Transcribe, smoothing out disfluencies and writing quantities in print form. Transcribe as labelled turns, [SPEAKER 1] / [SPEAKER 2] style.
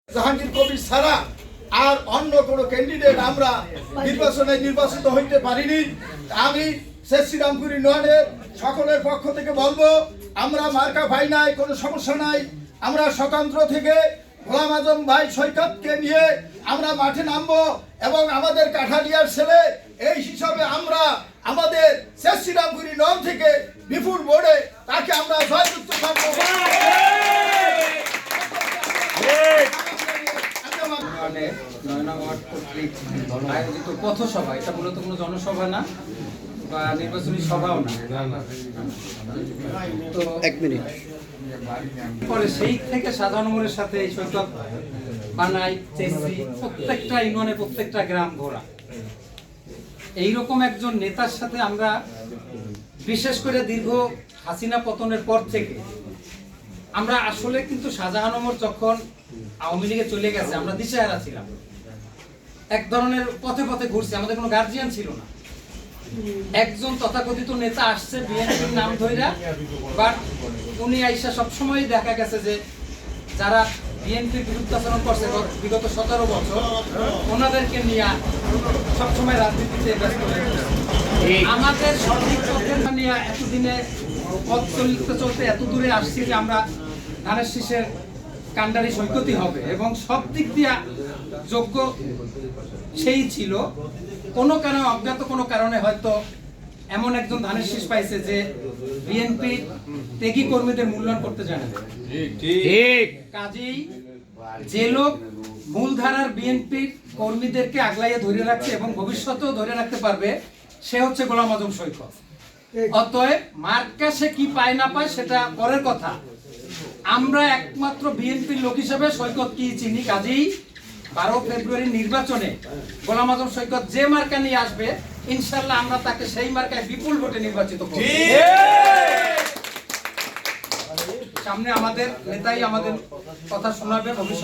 [SPEAKER 1] জাহাঙ্গীর কবির ছাড়া আর অন্য কোনো ক্যান্ডিডেট আমরা নির্বাচনে নির্বাচিত হইতে পারিনি। আমি শেখ শ্রীরামপুর ইউনিয়নের সকলের পক্ষ থেকে বলবো, আমরা মার্কা ভাই নাই, কোনো সমস্যা নাই। আমরা স্বতন্ত্র থেকে গোলাম আজম ভাই সৈকতকে নিয়ে আমরা মাঠে নামবো এবং আমাদের কাঠালিয়ার ছেলে এই হিসাবে আমরা আমাদের শেখ শ্রীরামপুর ইউনিয়ন থেকে বিপুল বোর্ডে তাকে আমরা জয়যুক্ত করবো।
[SPEAKER 2] আয়োজিত পথসভা, এটা মূলত কোনো জনসভা না বা নির্বাচনী সভাও না। তো পরে সেই থেকে সাধারণ মোড়ের সাথে এই সৈকত বানাই চেসি প্রত্যেকটা ইউনিয়নে প্রত্যেকটা গ্রাম ঘোরা। এইরকম একজন নেতার সাথে আমরা বিশেষ করে দীর্ঘ হাসিনা পতনের পর থেকে আমরা আসলে কিন্তু শাহজাহান ওমর যখন আওয়ামী লীগে চলে গেছে আমরা দিশেহারা ছিলাম, এক ধরনের পথে পথে ঘুরছি, আমাদের কোনো গার্জিয়ান ছিল না। একজন তথাকথিত নেতা আসছে বিএনপির নাম ধইরা, বাট উনি আইসা সবসময় দেখা গেছে যে যারা বিএনপির বিরুদ্ধাচরণ করছে বিগত 17 বছর ওনাদেরকে নিয়ে সবসময় রাজনীতিতে ব্যস্ত হয়ে গেছে। আমাদের সঠিক পথের নিয়ে এতদিনে পথ চলতে এত দূরে আসছি যে আমরা ধানের শীষের কান্ডারি সৈকতই হবে এবং সব দিক দিয়ে যোগ্য সেই ছিল। কোনো কারণে অজ্ঞাত কোনো কারণে হয়তো এমন একজন ধানের শীষ পাইছে যে বিএনপি ত্যাগী কর্মীদের মূল্যায়ন করতে জানে না। ঠিক কাজেই যে লোক মূলধারার বিএনপির কর্মীদেরকে আগলাইয়ে ধরে রাখছে এবং ভবিষ্যতেও ধরে রাখতে পারবে সে হচ্ছে গোলাম আজম সৈকত। অতএব মার্কা সে কি পায় না পায় সেটা পরের কথা, আমরা একমাত্র বিএনপির লোক হিসেবে সৈকত কি চিনি। কাজেই 12 ফেব্রুয়ারি নির্বাচনে গোলাম আজম সৈকত যে মার্কা নিয়ে আসবে ইনশাল্লাহ আমরা তাকে সেই মার্কায় বিপুল ভোটে নির্বাচিত করব। সামনে আমাদের নেতাই আমাদের কথা শোনাবে ভবিষ্যৎ।